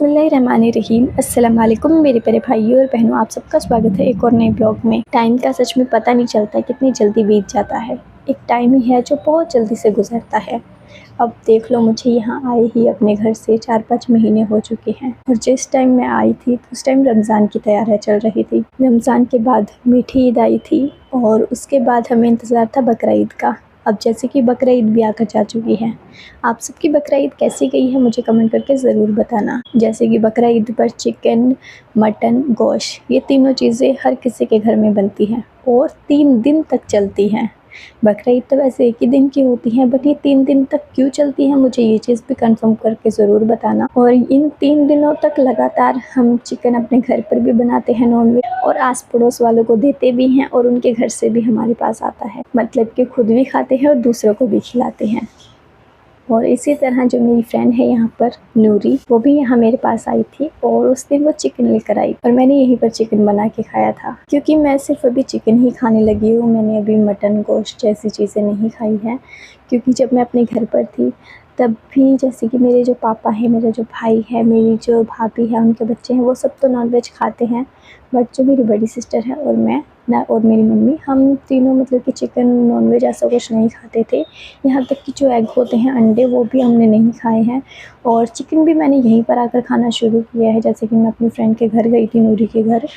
बिस्मिल्लाहिर्रहमानिर्रहीम। अस्सलाम वालेकुम मेरे प्यारे भाइयों और बहनों, आप सबका स्वागत है एक और नए ब्लॉग में। टाइम का सच में पता नहीं चलता कितनी जल्दी बीत जाता है। एक टाइम ही है जो बहुत जल्दी से गुजरता है। अब देख लो, मुझे यहाँ आए ही अपने घर से 4-5 महीने हो चुके हैं और जिस टाइम मैं आई थी उस टाइम रमज़ान की तैयारियाँ चल रही थी। रमज़ान के बाद मीठी ईद आई थी और उसके बाद हमें इंतज़ार था बकरा ईद का। अब जैसे कि बकरा ईद भी आकर जा चुकी है। आप सबकी बकरा ईद कैसी गई है मुझे कमेंट करके ज़रूर बताना। जैसे कि बकरा ईद पर चिकन, मटन, गोश्त ये तीनों चीज़ें हर किसी के घर में बनती हैं और 3 दिन तक चलती हैं। बकरा ईद तो वैसे एक ही दिन की होती है, बट ये 3 दिन तक क्यों चलती है मुझे ये चीज़ भी कंफर्म करके ज़रूर बताना। और इन 3 दिनों तक लगातार हम चिकन अपने घर पर भी बनाते हैं नॉनवेज, और आस पड़ोस वालों को देते भी हैं और उनके घर से भी हमारे पास आता है। मतलब कि खुद भी खाते हैं और दूसरों को भी खिलाते हैं। और इसी तरह जो मेरी फ्रेंड है यहाँ पर नूरी, वो भी यहाँ मेरे पास आई थी और उस दिन वो चिकन लेकर आई और मैंने यहीं पर चिकन बना के खाया था। क्योंकि मैं सिर्फ अभी चिकन ही खाने लगी हूँ, मैंने अभी मटन, गोश्त जैसी चीज़ें नहीं खाई हैं। क्योंकि जब मैं अपने घर पर थी तब भी जैसे कि मेरे जो पापा हैं, मेरा जो भाई है, मेरी जो भाभी है, उनके बच्चे हैं, वो सब तो नॉनवेज खाते हैं। बट जो मेरी बड़ी सिस्टर है और मैं ना और मेरी मम्मी, हम तीनों मतलब कि चिकन, नॉनवेज ऐसा कुछ नहीं खाते थे। यहाँ तक कि जो एग होते हैं, अंडे, वो भी हमने नहीं खाए हैं। और चिकन भी मैंने यहीं पर आकर खाना शुरू किया है। जैसे कि मैं अपनी फ्रेंड के घर गई थी, नूरी के घर,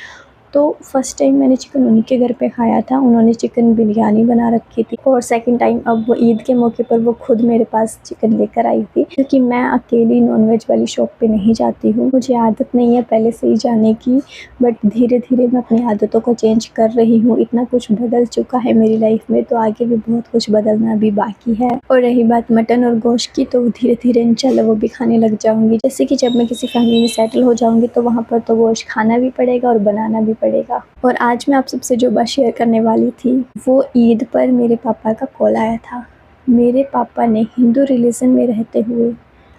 तो फर्स्ट टाइम मैंने चिकन उन्हीं के घर पे खाया था। उन्होंने चिकन बिरयानी बना रखी थी। और सेकंड टाइम अब वो ईद के मौके पर वो खुद मेरे पास चिकन लेकर आई थी। क्योंकि मैं अकेली नॉनवेज वाली शॉप पे नहीं जाती हूँ, मुझे आदत नहीं है पहले से ही जाने की। बट धीरे धीरे मैं अपनी आदतों को चेंज कर रही हूँ। इतना कुछ बदल चुका है मेरी लाइफ में, तो आगे भी बहुत कुछ बदलना भी बाकी है। और रही बात मटन और गोश्त की, तो धीरे धीरे इंशाल्लाह वो भी खाने लग जाऊँगी। जैसे कि जब मैं किसी फैमिली में सेटल हो जाऊँगी तो वहाँ पर तो गोश्त खाना भी पड़ेगा और बनाना भी पड़ेगा। और आज मैं आप सबसे जो बात शेयर करने वाली थी, वो ईद पर मेरे पापा का कॉल आया था। मेरे पापा ने हिंदू रिलीजन में रहते हुए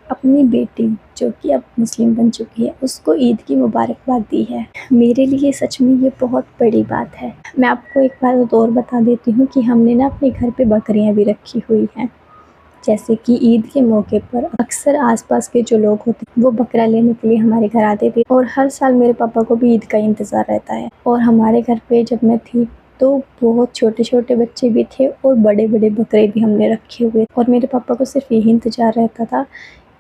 अपनी बेटी, जो कि अब मुस्लिम बन चुकी है, उसको ईद की मुबारकबाद दी है। मेरे लिए सच में ये बहुत बड़ी बात है। मैं आपको एक बात और बता देती हूँ कि हमने ना अपने घर पे बकरियाँ भी रखी हुई हैं। जैसे कि ईद के मौके पर अक्सर आसपास के जो लोग होते हैं वो बकरा लेने के लिए हमारे घर आते थे। और हर साल मेरे पापा को भी ईद का इंतज़ार रहता है। और हमारे घर पे जब मैं थी तो बहुत छोटे छोटे बच्चे भी थे और बड़े बड़े बकरे भी हमने रखे हुए। और मेरे पापा को सिर्फ यही इंतज़ार रहता था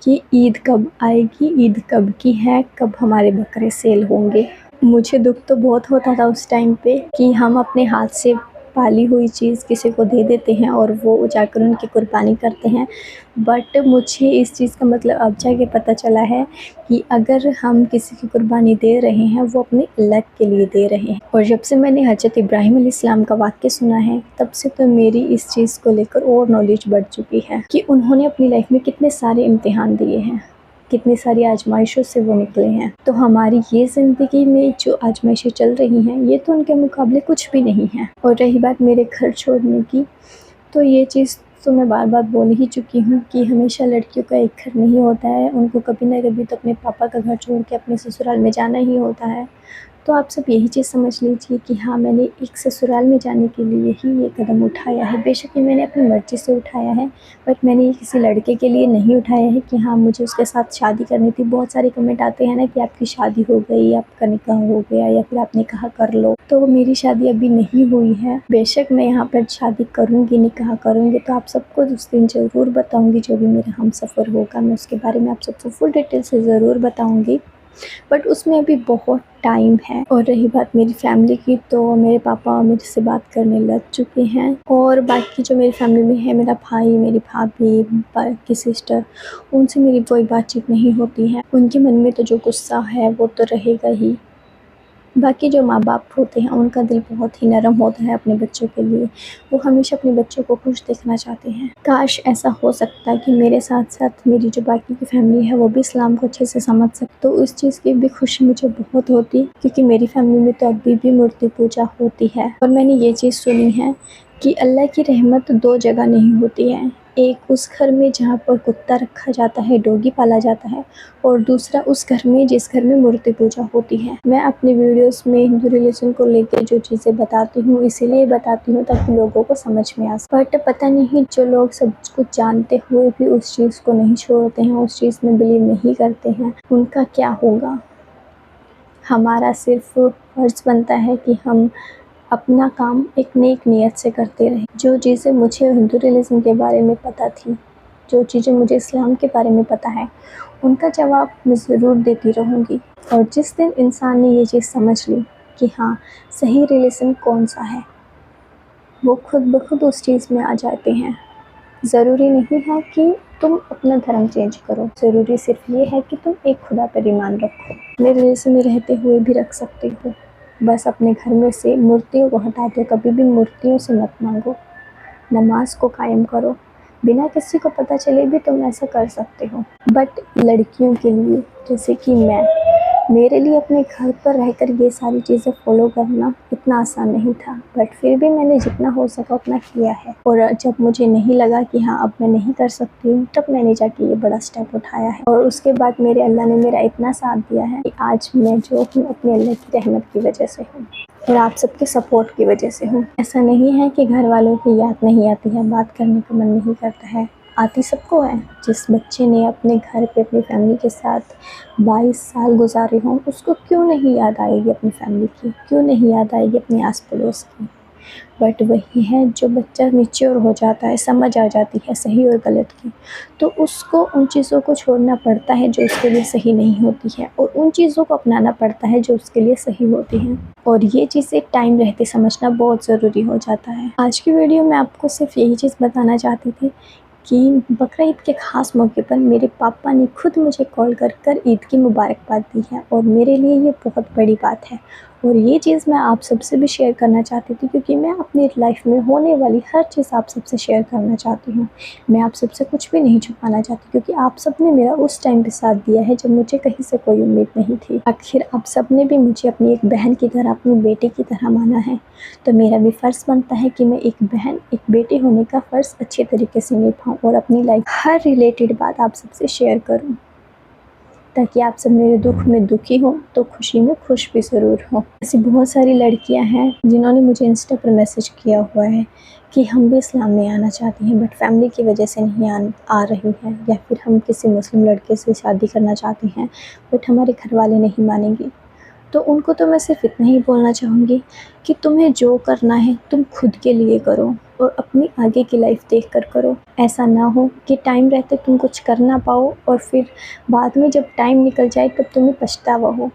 कि ईद कब आएगी, ईद कब की है, कब हमारे बकरे सेल होंगे। मुझे दुख तो बहुत होता था उस टाइम पे कि हम अपने हाथ से पाली हुई चीज़ किसी को दे देते हैं और वो जाकर उनकी कुर्बानी करते हैं। बट मुझे इस चीज़ का मतलब अब जाके पता चला है कि अगर हम किसी की कुर्बानी दे रहे हैं, वो अपने अल्लाह के लिए दे रहे हैं। और जब से मैंने हज़रत इब्राहीम अलैहिस्सलाम का वाक़या सुना है, तब से तो मेरी इस चीज़ को लेकर और नॉलेज बढ़ चुकी है कि उन्होंने अपनी लाइफ में कितने सारे इम्तिहान दिए हैं, कितनी सारी आजमाइशों से वो निकले हैं। तो हमारी ये ज़िंदगी में जो आजमाइशें चल रही हैं, ये तो उनके मुकाबले कुछ भी नहीं है। और रही बात मेरे घर छोड़ने की, तो ये चीज़ तो मैं बार बार बोल ही चुकी हूँ कि हमेशा लड़कियों का एक घर नहीं होता है। उनको कभी ना कभी तो अपने पापा का घर छोड़ के अपने ससुराल में जाना ही होता है। तो आप सब यही चीज़ समझ लीजिए कि हाँ, मैंने एक ससुराल में जाने के लिए ही ये कदम उठाया है। बेशक ये मैंने अपनी मर्ज़ी से उठाया है, बट मैंने ये किसी लड़के के लिए नहीं उठाया है कि हाँ, मुझे उसके साथ शादी करनी थी। बहुत सारे कमेंट आते हैं ना कि आपकी शादी हो गई, आपका निकाह हो गया, या फिर आप निकाह कर लो। तो मेरी शादी अभी नहीं हुई है। बेशक मैं यहाँ पर शादी करूँगी, निकाह करूँगी, तो आप सबको उस दिन ज़रूर बताऊँगी। जो भी मेरा हमसफ़र होगा, मैं उसके बारे में आप सबको फुल डिटेल से ज़रूर बताऊँगी। बट उसमें अभी बहुत टाइम है। और रही बात मेरी फैमिली की, तो मेरे पापा मेरे से बात करने लग चुके हैं। और बाकी जो मेरी फैमिली में है, मेरा भाई, मेरी भाभी, बाकी सिस्टर, उनसे मेरी कोई बातचीत नहीं होती है। उनके मन में तो जो गुस्सा है वो तो रहेगा ही। बाकी जो माँ बाप होते हैं, उनका दिल बहुत ही नरम होता है अपने बच्चों के लिए। वो हमेशा अपने बच्चों को खुश देखना चाहते हैं। काश ऐसा हो सकता कि मेरे साथ साथ मेरी जो बाकी की फैमिली है वो भी इस्लाम को अच्छे से समझ सकते, तो उस चीज़ की भी खुशी मुझे बहुत होती। क्योंकि मेरी फैमिली में तो अभी भी मूर्ति पूजा होती है। और मैंने ये चीज़ सुनी है कि अल्लाह की रहमत 2 जगह नहीं होती है। एक उस घर में जहाँ पर कुत्ता रखा जाता है, डॉगी पाला जाता है, और दूसरा उस घर में जिस घर में मूर्ति पूजा होती है। मैं अपने वीडियोस में हिंदू रिलीजन को लेकर जो चीज़ें बताती हूँ इसीलिए बताती हूँ ताकि लोगों को समझ में आ सके। बट पता नहीं जो लोग सब कुछ जानते हुए भी उस चीज़ को नहीं छोड़ते हैं, उस चीज़ में बिलीव नहीं करते हैं, उनका क्या होगा। हमारा सिर्फ फर्ज बनता है कि हम अपना काम एक नेक नीयत से करते रहें। जो चीज़ें मुझे हिंदू रिलीजन के बारे में पता थी, जो चीज़ें मुझे इस्लाम के बारे में पता है, उनका जवाब मैं ज़रूर देती रहूँगी। और जिस दिन इंसान ने ये चीज़ समझ ली कि हाँ सही रिलीजन कौन सा है, वो खुद ब खुद उस चीज़ में आ जाते हैं। ज़रूरी नहीं है कि तुम अपना धर्म चेंज करो, ज़रूरी सिर्फ ये है कि तुम एक खुदा पर ईमान रखो। अपने रिलीजन में रहते हुए भी रख सकते हो। बस अपने घर में से मूर्तियों को हटा दो, कभी भी मूर्तियों से मत मांगो। नमाज को कायम करो, बिना किसी को पता चले भी तुम ऐसा कर सकते हो। बट लड़कियों के लिए जैसे कि मेरे लिए अपने घर पर रहकर ये सारी चीज़ें फॉलो करना इतना आसान नहीं था, बट फिर भी मैंने जितना हो सका उतना किया है। और जब मुझे नहीं लगा कि हाँ अब मैं नहीं कर सकती हूँ, तब मैंने जाके ये बड़ा स्टेप उठाया है। और उसके बाद मेरे अल्लाह ने मेरा इतना साथ दिया है कि आज मैं जो हूँ अपने अल्लाह की रहमत की वजह से हूँ और आप सबके सपोर्ट की वजह से हूँ। ऐसा नहीं है कि घर वालों की याद नहीं आती है, बात करने का मन नहीं करता है, आती सबको है। जिस बच्चे ने अपने घर पे अपनी फैमिली के साथ 22 साल गुजारे हों, उसको क्यों नहीं याद आएगी अपनी फैमिली की, क्यों नहीं याद आएगी अपने आस पड़ोस की। बट वही है जो बच्चा मैच्योर हो जाता है, समझ आ जाती है सही और गलत की, तो उसको उन चीज़ों को छोड़ना पड़ता है जो उसके लिए सही नहीं होती है और उन चीज़ों को अपनाना पड़ता है जो उसके लिए सही होती हैं। और ये चीज़ें टाइम रहते समझना बहुत ज़रूरी हो जाता है। आज की वीडियो में आपको सिर्फ यही चीज़ बताना चाहती थी कि बकरा ईद के ख़ास मौके पर मेरे पापा ने खुद मुझे कॉल कर ईद की मुबारकबाद दी है और मेरे लिए ये बहुत बड़ी बात है। और ये चीज़ मैं आप सबसे भी शेयर करना चाहती थी क्योंकि मैं अपनी लाइफ में होने वाली हर चीज़ आप सबसे शेयर करना चाहती हूँ। मैं आप सबसे कुछ भी नहीं छुपाना चाहती क्योंकि आप सब ने मेरा उस टाइम पे साथ दिया है जब मुझे कहीं से कोई उम्मीद नहीं थी। आखिर आप सब ने भी मुझे अपनी एक बहन की तरह, अपनी बेटी की तरह माना है, तो मेरा भी फ़र्ज़ बनता है कि मैं एक बहन, एक बेटी होने का फ़र्ज़ अच्छे तरीके से निभाऊँ और अपनी लाइफ हर रिलेटेड बात आप सबसे शेयर करूँ ताकि आप सब मेरे दुख में दुखी हों तो खुशी में खुश भी ज़रूर हों। ऐसी बहुत सारी लड़कियां हैं जिन्होंने मुझे इंस्टा पर मैसेज किया हुआ है कि हम भी इस्लाम में आना चाहती हैं बट फैमिली की वजह से नहीं आ रही हैं, या फिर हम किसी मुस्लिम लड़के से शादी करना चाहते हैं बट हमारे घर वाले नहीं मानेंगे। तो उनको तो मैं सिर्फ इतना ही बोलना चाहूँगी कि तुम्हें जो करना है तुम खुद के लिए करो और अपनी आगे की लाइफ देखकर करो। ऐसा ना हो कि टाइम रहते तुम कुछ कर ना पाओ और फिर बाद में जब टाइम निकल जाए तब तुम्हें पछतावा हो।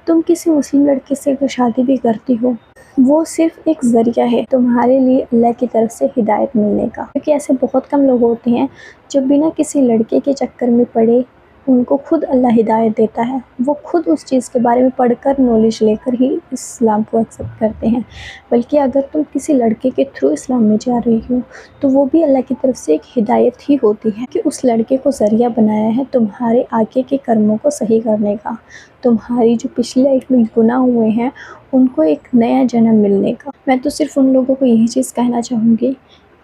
तुम किसी मुस्लिम लड़के से अगर शादी भी करती हो, वो सिर्फ एक ज़रिया है तुम्हारे लिए अल्लाह की तरफ से हिदायत मिलने का, क्योंकि ऐसे बहुत कम लोग होते हैं जो बिना किसी लड़के के चक्कर में पड़े उनको खुद अल्लाह हिदायत देता है। वो खुद उस चीज़ के बारे में पढ़कर नॉलेज लेकर ही इस्लाम को एक्सेप्ट करते हैं। बल्कि अगर तुम किसी लड़के के थ्रू इस्लाम में जा रही हो तो वो भी अल्लाह की तरफ से एक हिदायत ही होती है कि उस लड़के को ज़रिया बनाया है तुम्हारे आगे के कर्मों को सही करने का, तुम्हारी जो पिछली लाइफ में गुनाह हुए हैं उनको एक नया जन्म मिलने का। मैं तो सिर्फ उन लोगों को यही चीज़ कहना चाहूँगी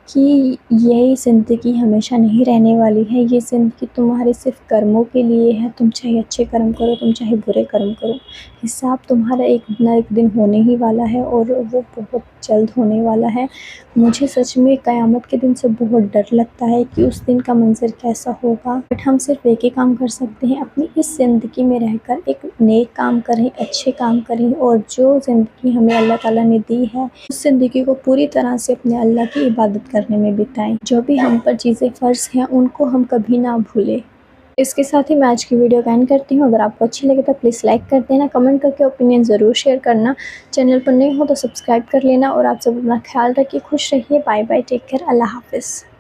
कि यही ज़िंदगी हमेशा नहीं रहने वाली है, ये ज़िंदगी तुम्हारे सिर्फ कर्मों के लिए है। तुम चाहे अच्छे कर्म करो, तुम चाहे बुरे कर्म करो, हिसाब तुम्हारा एक ना एक दिन होने ही वाला है और वो बहुत जल्द होने वाला है। मुझे सच में क़यामत के दिन से बहुत डर लगता है कि उस दिन का मंज़र कैसा होगा। बट हम सिर्फ एक ही काम कर सकते हैं, अपनी इस ज़िंदगी में रहकर एक नेक काम करें, अच्छे काम करें और जो ज़िंदगी हमें अल्लाह ताला ने दी है उस ज़िंदगी को पूरी तरह से अपने अल्लाह की इबादत करने में बिताएं। जो भी हम पर चीज़ें फ़र्ज़ हैं उनको हम कभी ना भूलें। इसके साथ ही मैं आज की वीडियो का एंड करती हूँ। अगर आपको अच्छी लगे तो प्लीज़ लाइक कर देना, कमेंट करके ओपिनियन ज़रूर शेयर करना, चैनल पर नए हो तो सब्सक्राइब कर लेना और आप सब अपना ख्याल रखिए, खुश रहिए, बाय बाय, टेक केयर, अल्लाह हाफ़िज़।